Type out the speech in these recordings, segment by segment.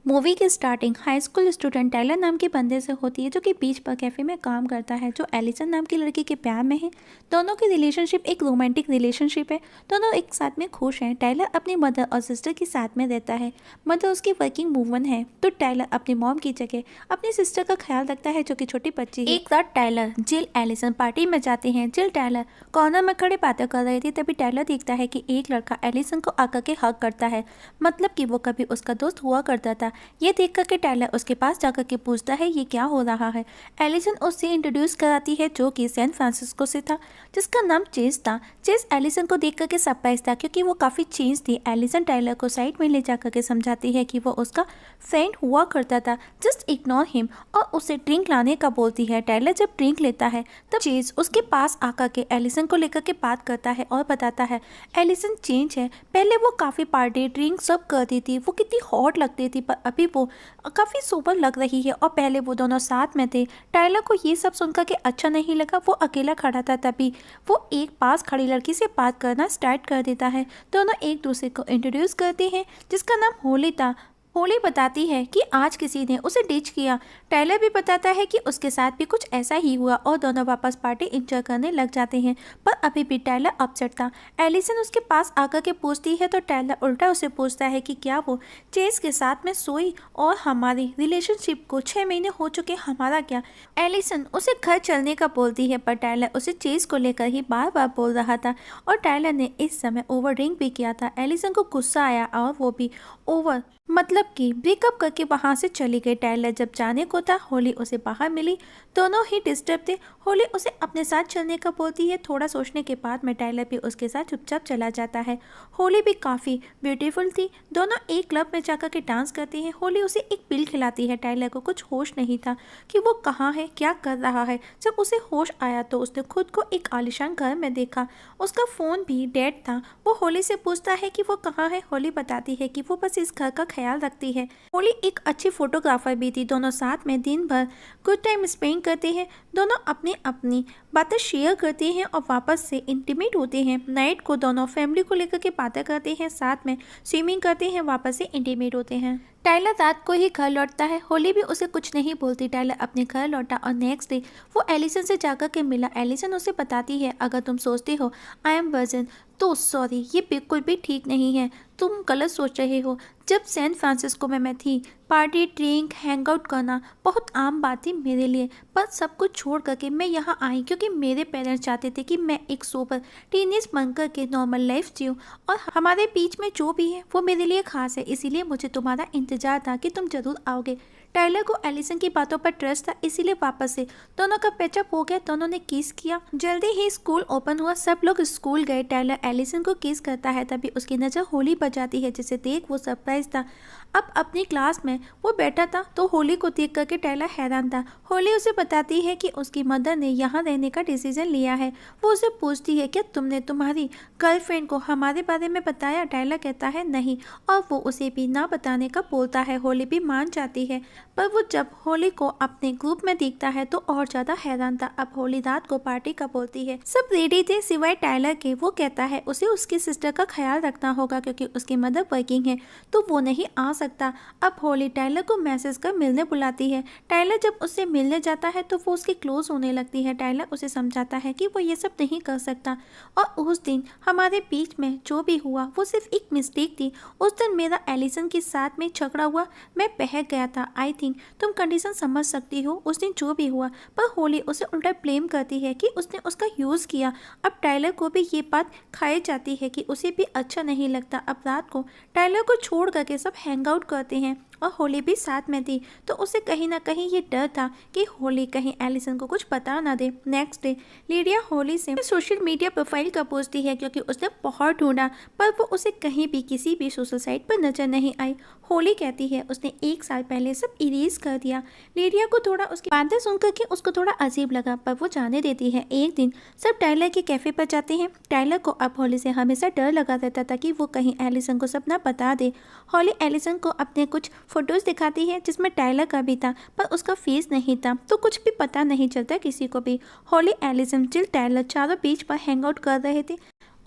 Movie की starting high school student Tyler नाम के बंदे से होती है जो कि बीच पर कैफे में काम करता है, जो एलिसन नाम की लड़की के प्यार में है। दोनों की रिलेशनशिप एक रोमांटिक रिलेशनशिप है। दोनों एक साथ में खुश हैं। टाइलर अपनी मदर और सिस्टर के साथ में रहता है। मदर उसकी वर्किंग वूमन है, तो टाइलर अपनी मॉम की जगह अपनी सिस्टर का ख्याल रखता है जो कि छोटी बच्ची है। एक रात टाइलर, जिल, एलिसन पार्टी में जाते हैं। जिल टाइलर कॉर्नर में खड़े बातें कर रही थी, तभी टाइलर देखता है कि एक लड़का एलिसन को आकर के हक करता है, मतलब कि वो कभी उसका दोस्त हुआ करता था। ये देख कर के टाइलर उसके पास जाकर के पूछता है ये क्या हो रहा है। एलिसन उससे इंट्रोड्यूस कराती है जो कि सैन फ्रांसिस्को से था, जिसका नाम चेज था। चेज एलिसन को देख कर के सरप्राइज था क्योंकि वो काफ़ी चेंज थी। एलिसन टाइलर को साइड में ले जाकर के समझाती है कि वो उसका फ्रेंड हुआ करता था, जस्ट इग्नोर हिम, और उसे ड्रिंक लाने का बोलती है। टाइलर जब ड्रिंक लेता है तब चेज उसके पास आकर के एलिसन को लेकर के बात करता है और बताता है एलिसन चेंज है। पहले वो काफ़ी पार्टी ड्रिंक सब करती थी, वो कितनी हॉट लगती थी, पर अभी वो काफ़ी सोबर लग रही है। और पहले वो दोनों साथ में थे। टाइलर को ये सब सुनकर के अच्छा नहीं लगा। वो अकेला खड़ा था, तभी वो एक पास खड़ी लड़की से बात करना स्टार्ट कर देता है। दोनों एक दूसरे को इंट्रोड्यूस करते हैं, जिसका नाम होली था। होली बताती है कि आज किसी ने उसे डिच किया। टाइलर भी बताता है कि उसके साथ भी कुछ ऐसा ही हुआ और दोनों वापस पार्टी इंजॉय करने लग जाते हैं। पर अभी भी टाइलर अपसेट था। एलिसन उसके पास आकर के पूछती है तो टाइलर उल्टा उसे पूछता है कि क्या वो चेज के साथ में सोई और हमारी रिलेशनशिप को 6 महीने हो चुके, हमारा क्या। एलिसन उसे घर चलने का बोलती है, पर टाइलर उसे चेज को लेकर ही बार बार बोल रहा था और टाइलर ने इस समय ओवर ड्रिंक भी किया था। एलिसन को गुस्सा आया और वो भी ओवर मतलब कि ब्रेकअप करके वहां से चली गई। टाइलर जब जाने को था, होली उसे बाहर मिली। दोनों ही डिस्टर्ब थे। होली उसे अपने साथ चलने का बोलती है। थोड़ा सोचने के बाद में टाइलर भी उसके साथ चुपचाप चला जाता है। होली भी काफ़ी ब्यूटीफुल थी। दोनों एक क्लब में जाकर के डांस करती हैं। होली उसे एक पिल खिलाती है। टाइलर को कुछ होश नहीं था कि वो कहाँ है, क्या कर रहा है। जब उसे होश आया तो उसने खुद को एक आलिशान घर में देखा। उसका फ़ोन भी डेड था। वो होली से पूछता है कि वो कहाँ है। होली बताती है कि वो बस इस घर का ख्याल रखती है। होली एक अच्छी फोटोग्राफर भी थी। दोनों साथ में दिन भर गुड टाइम स्पेंड करते हैं। दोनों अपनी अपनी बातें शेयर करते हैं और वापस से इंटीमेट होते हैं। नाइट को दोनों फैमिली को लेकर के बातें करते हैं, साथ में स्विमिंग करते हैं, वापस से इंटीमेट होते हैं। टाइलर रात को ही घर लौटता है। होली भी उसे कुछ नहीं बोलती। टाइलर अपने घर लौटा और नेक्स्ट डे वो एलिसन से जाकर के मिला। एलिसन उसे बताती है अगर तुम सोचते हो आई एम वर्जिन तो सॉरी, ये बिल्कुल भी ठीक नहीं है, तुम गलत सोच रहे हो। जब सैन फ्रांसिस्को में मैं थी, पार्टी ड्रिंक हैंग आउट करना बहुत आम बात थी मेरे लिए, पर सब कुछ छोड़ करके मैं यहाँ आई क्योंकि मेरे पेरेंट्स चाहते थे कि मैं एक सोबर टीनेज बन करके नॉर्मल लाइफ जीऊँ और हमारे बीच में जो भी है वो मेरे लिए खास है, इसीलिए मुझे तुम्हारा इंतजार था कि तुम जरूर आओगे। टाइलर को एलिसन की बातों पर ट्रस्ट था, इसीलिए वापस से दोनों का पैचअप हो गया। दोनों ने किस किया। जल्दी ही स्कूल ओपन हुआ, सब लोग स्कूल गए। टाइलर एलिसन को किस करता है, तभी उसकी नज़र होली पर जाती है, जिसे देख वो सरप्राइज था। अब अपनी क्लास में वो बैठा था तो होली को देख करके टाइलर हैरान था। होली उसे बताती है कि उसकी मदर ने यहाँ रहने का डिसीजन लिया है। वो उसे पूछती है क्या तुमने तुम्हारी गर्लफ्रेंड को हमारे बारे में बताया। टाइलर कहता है नहीं, और वो उसे भी ना बताने का बोलता है। होली भी मान जाती है, पर वो जब होली को अपने ग्रुप में देखता है तो और ज़्यादा हैरान था। अब होली रात को पार्टी का बोलती है। सब रेडी थे सिवाय टाइलर के। वो कहता है उसे उसकी सिस्टर का ख्याल रखना होगा क्योंकि उसकी मदर वर्किंग है, तो वो नहीं आ सकता। अब होली टाइलर को मैसेज कर मिलने बुलाती है। टाइलर जब उससे मिलने जाता है तो वो उसके क्लोज होने लगती है। टाइलर उसे समझाता है कि वो ये सब नहीं कर सकता और उस दिन हमारे बीच में जो भी हुआ वो सिर्फ एक मिस्टेक थी। उस दिन मेरा एलिसन के साथ में झगड़ा हुआ, मैं बहक गया था। आई थिंक तुम कंडीशन समझ सकती हो उस दिन जो भी हुआ। पर होली उसे उल्टा ब्लेम करती है कि उसने उसका यूज़ किया। अब टाइलर को भी ये बात खाई जाती है कि उसे भी अच्छा नहीं लगता। अब रात को टाइलर को छोड़ करके सब हैंग आउट करते हैं और होली भी साथ में थी, तो उसे कहीं ना कहीं ये डर था कि होली कहीं एलिसन को कुछ पता ना दे। नेक्स्ट डे लीडिया होली से सोशल मीडिया प्रोफाइल का पूछती है क्योंकि उसने बहुत ढूंढा, पर वो उसे कहीं भी किसी भी सोशल साइट पर नजर नहीं आई। होली कहती है उसने 1 साल पहले सब इरेज कर दिया। लीडिया को थोड़ा उसकी बातें सुनकर के उसको थोड़ा अजीब लगा, पर वो जाने देती है। एक दिन सब टाइलर के कैफे पर जाते हैं। टाइलर को अब होली से हमेशा डर लगा रहता था कि वो कहीं एलिसन को सब ना बता दे। होली एलिसन को अपने कुछ फोटोज दिखाती है जिसमें टाइलर का भी था, पर उसका फेस नहीं था, तो कुछ भी पता नहीं चलता किसी को भी। होली, एलिसन, जिल, टाइलर चारों बीच पर हैंग आउट कर रहे थे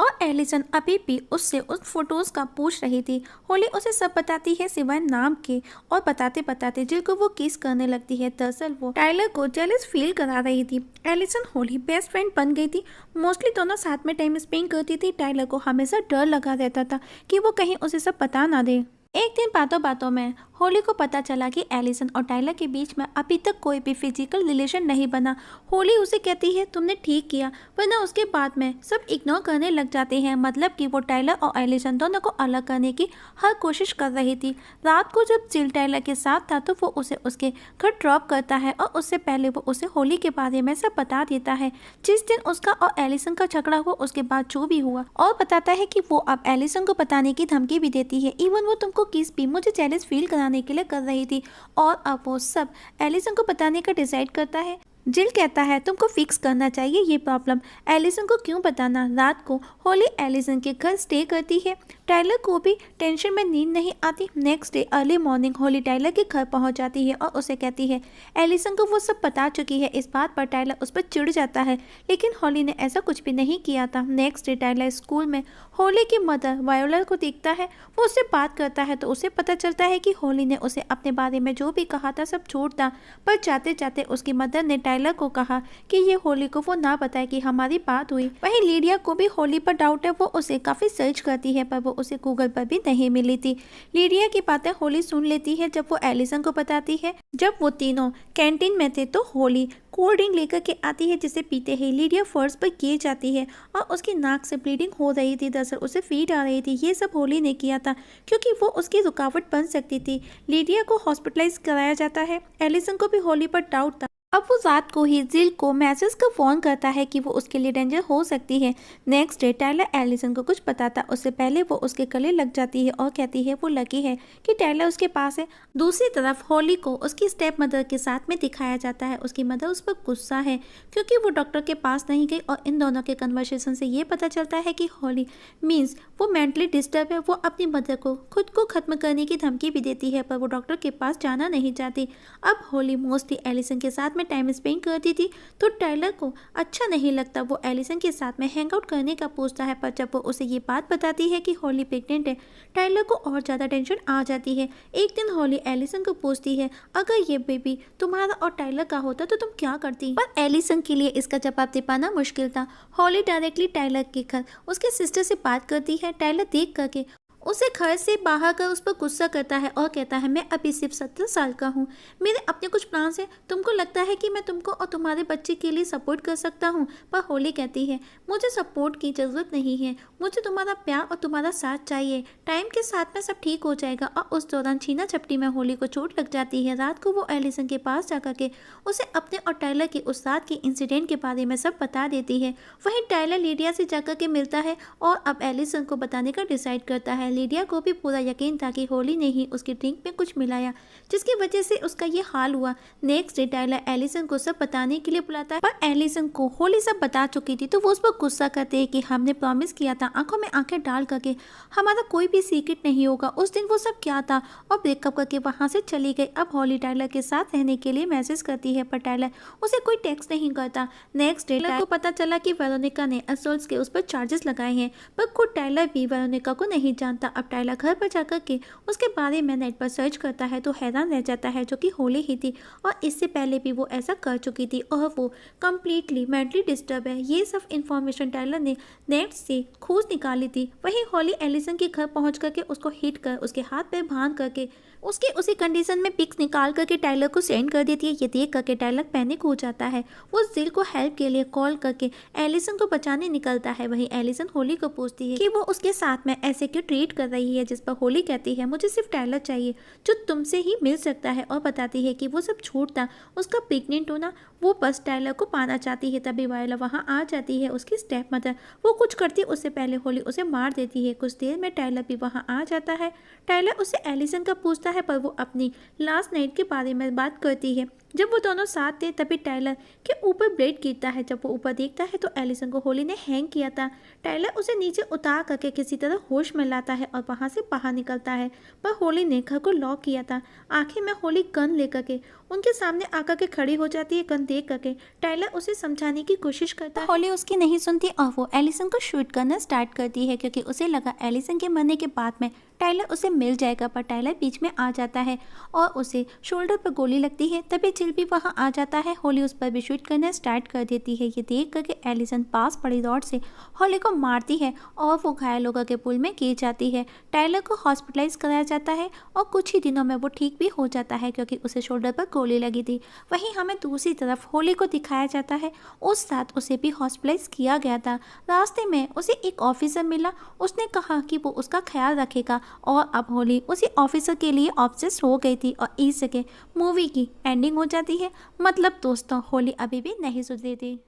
और एलिसन अभी भी उससे उस फोटोज का पूछ रही थी। होली उसे सब बताती है सिवाय नाम के, और बताते बताते जिल को वो किस करने लगती है। दरअसल वो टाइलर को जेलस फील करा रही थी। एलिसन होली बेस्ट फ्रेंड बन गई थी। मोस्टली दोनों साथ में टाइम स्पेंड करती थी। टाइलर को हमेशा डर लगा रहता था कि वो कहीं उसे सब पता ना दे। एक दिन बातों बातों में होली को पता चला कि एलिसन और टाइलर के बीच में अभी तक कोई भी फिजिकल रिलेशन नहीं बना। होली उसे कहती है तुमने ठीक किया, वरना उसके बाद में सब इग्नोर करने लग जाते हैं। मतलब कि वो टाइलर और एलिसन दोनों को अलग करने की हर कोशिश कर रही थी। रात को जब जिल टाइलर के साथ था तो वो उसे उसके घर ड्रॉप करता है और उससे पहले वो उसे होली के बारे में सब बता देता है। जिस दिन उसका और एलिसन का झगड़ा हुआ उसके बाद जो भी हुआ, और बताता है कि वो अब एलिसन को बताने की धमकी भी देती है। इवन वो तुमको किस भी मुझे जेलस फील कराने के लिए कर रही थी, और अब वो सब एलिसन को बताने का डिसाइड करता है। जिल कहता है तुमको फिक्स करना चाहिए ये प्रॉब्लम, एलिसन को क्यों बताना। रात को होली एलिसन के घर स्टे करती है। टाइलर को भी टेंशन में नींद नहीं आती। Next day early morning Holly Tyler के घर पहुंच जाती है और उसे कहती है एलिसन को वो सब बता चुकी है। इस बात पर टाइलर उस पर चिढ़ जाता है, लेकिन होली ने ऐसा कुछ भी नहीं किया था। नेक्स्ट डे टाइलर स्कूल में होली की मदर वायोला को देखता है। वो उससे बात करता है तो उसे पता चलता है कि होली ने उसे अपने बारे में जो भी कहा था सब छोड़ता, पर जाते जाते उसकी मदर ने टाइलर को कहा कि ये होली को वो ना बताए कि हमारी बात हुई। वहीं लीडिया को भी होली पर डाउट है। वो उसे काफी सर्च करती है पर वो उसे गूगल पर भी नहीं मिली थी। लीडिया की बातें होली सुन लेती है जब वो एलिसन को बताती है। जब वो तीनों कैंटीन में थे तो होली कोल्ड ड्रिंक लेकर के आती है जिसे पीते ही लीडिया फर्श पर गिर जाती है और उसकी नाक से ब्लीडिंग हो रही थी। दरअसल उसे फीड आ रही थी। ये सब होली ने किया था क्योंकि वो उसकी रुकावट बन सकती थी। लीडिया को हॉस्पिटलाइज कराया जाता है। एलिसन को भी होली पर डाउट था। अब वो रात को ही जिल को मैसेज का फ़ोन करता है कि वो उसके लिए डेंजर हो सकती है। नेक्स्ट डे टाइलर एलिसन को कुछ बताता उससे पहले वो उसके गले लग जाती है और कहती है वो लकी है कि टाइलर उसके पास है। दूसरी तरफ होली को उसकी स्टेप मदर के साथ में दिखाया जाता है। उसकी मदर उस पर गुस्सा है क्योंकि वो डॉक्टर के पास नहीं गई, और इन दोनों के कन्वर्सेशन से ये पता चलता है कि होली मीन्स वो मेंटली डिस्टर्ब है। वो अपनी मदर को खुद को ख़त्म करने की धमकी भी देती है, पर वो डॉक्टर के पास जाना नहीं चाहती। अब होली मोस्टली एलिसन के साथ में टाइम स्पेंड करती थी तो टाइलर को अच्छा नहीं लगता। वो एलिसन के साथ में हैंग आउट करने का पूछता है, पर जब वो उसे ये बात बताती है कि होली प्रेग्नेंट है, टाइलर को और ज़्यादा टेंशन आ जाती है। एक दिन होली एलिसन को पूछती है अगर ये बेबी तुम्हारा और टाइलर का होता तो तुम क्या करती, पर एलिसन के लिए इसका जवाब दे पाना मुश्किल था। होली डायरेक्टली टाइलर के घर उसके सिस्टर से बात करती है। टाइलर देख करके उसे घर से बाहर कर उस पर गुस्सा करता है और कहता है मैं अभी सिर्फ 17 साल का हूँ, मेरे अपने कुछ प्लान्स हैं, तुमको लगता है कि मैं तुमको और तुम्हारे बच्चे के लिए सपोर्ट कर सकता हूँ। पर होली कहती है मुझे सपोर्ट की ज़रूरत नहीं है, मुझे तुम्हारा प्यार और तुम्हारा साथ चाहिए। टाइम के साथ में सब ठीक हो जाएगा। और उस दौरान छीना झपटी में होली को चोट लग जाती है। रात को वो एलिसन के पास जाकर के उसे अपने और टाइलर के उस रात के इंसिडेंट के बारे में सब बता देती है। वहीं टाइलर लीडिया से जाकर के मिलता है और अब एलिसन को बताने का डिसाइड करता है। लीडिया को भी पूरा यकीन था कि होली ने ही उसकी ड्रिंक में कुछ मिलाया जिसकी वजह से उसका ये हाल हुआ। नेक्स्ट डे टाइलर एलिसन को सब बताने के लिए बुलाता है, पर एलिसन को होली सब बता चुकी थी तो वो उस पर गुस्सा करते हैं कि हमने प्रॉमिस किया था आंखों में आंखें डाल करके हमारा कोई भी सीक्रेट नहीं होगा। उस दिन वो सब क्या था, और ब्रेकअप करके वहां से चली गई। अब होली टाइलर के साथ रहने के लिए मैसेज करती है, पर टाइलर उसे कोई टेक्स्ट नहीं करता। नेक्स्ट डे टाइलर को पता चला कि वेरोनिका ने असोल्ट के उस पर चार्जेस लगाए हैं, पर खुद टाइलर भी वेरोनिका को नहीं जानता। अब टाइलर घर पर जाकर के उसके बारे में नेट पर सर्च करता है तो हैरान रह जाता है जो कि होली ही थी, और इससे पहले भी वो ऐसा कर चुकी थी और वो कम्प्लीटली मेंटली डिस्टर्ब है। ये सब इन्फॉर्मेशन टाइलर ने नेट से खोज निकाली थी। वहीं होली एलिसन के घर पहुंच करके उसको हिट कर उसके हाथ पैर बांध करके उसके उसी कंडीशन में पिक्स निकाल करके टाइलर को सेंड कर देती है। ये देख करके टाइलर पैनिक हो जाता है। वो जिल को हेल्प के लिए कॉल करके एलिसन को बचाने निकलता है। वहीं एलिसन होली को पूछती है कि वो उसके साथ में ऐसे क्यों ट्रीट कर रही है, जिस पर होली कहती है मुझे सिर्फ टाइलर चाहिए जो तुमसे ही मिल सकता है, और बताती है कि वो सब झूठ था, उसका प्रेग्नेंट होना, वो बस टाइलर को पाना चाहती है। तभी वायला वहाँ आ जाती है, उसकी स्टेप मदर। वो कुछ करती उससे पहले होली उसे मार देती है। कुछ देर में टाइलर भी वहाँ आ जाता है। टाइलर उससे एलिसन का पूछता है, पर वो अपनी लास्ट नाइट के बारे में बात करती है। जब वो दोनों साथ थे तभी टाइलर के ऊपर ब्लेड गिरता है। जब वो ऊपर देखता है तो एलिसन को होली ने हैंग किया था। टाइलर उसे नीचे उतार करके किसी तरह होश में लाता है और वहाँ से बाहर निकलता है, पर होली ने घर को लॉक किया था। आखिर में होली गन लेकर के उनके सामने आकर के खड़ी हो जाती है। गन देख करके टाइलर उसे समझाने की कोशिश करता है। होली उसकी नहीं सुनती और वो एलिसन को शूट करना स्टार्ट करती है, क्योंकि उसे लगा एलिसन के मरने के बाद में टाइलर उसे मिल जाएगा। पर टाइलर बीच में आ जाता है और उसे शोल्डर पर गोली लगती है। तभी जिल भी वहाँ आ जाता है। होली उस पर भी शूट करना स्टार्ट कर देती है। ये देख करके एलिसन पास पड़ी रॉड से होली को मारती है और वो घायल होकर के पुल में गिर जाती है। टाइलर को हॉस्पिटलाइज कराया जाता है और कुछ ही दिनों में वो ठीक भी हो जाता है, क्योंकि उसे शोल्डर पर गोली लगी थी। वहीं हमें दूसरी तरफ होली को दिखाया जाता है। उस रात उसे भी हॉस्पिटलाइज किया गया था। रास्ते में उसे एक ऑफिसर मिला। उसने कहा कि वो उसका ख्याल रखेगा और अब होली उसी ऑफिसर के लिए ऑब्सेस्ड हो गई थी। और इस जगह मूवी की एंडिंग हो जाती है। मतलब दोस्तों, होली अभी भी नहीं सुधरी थी।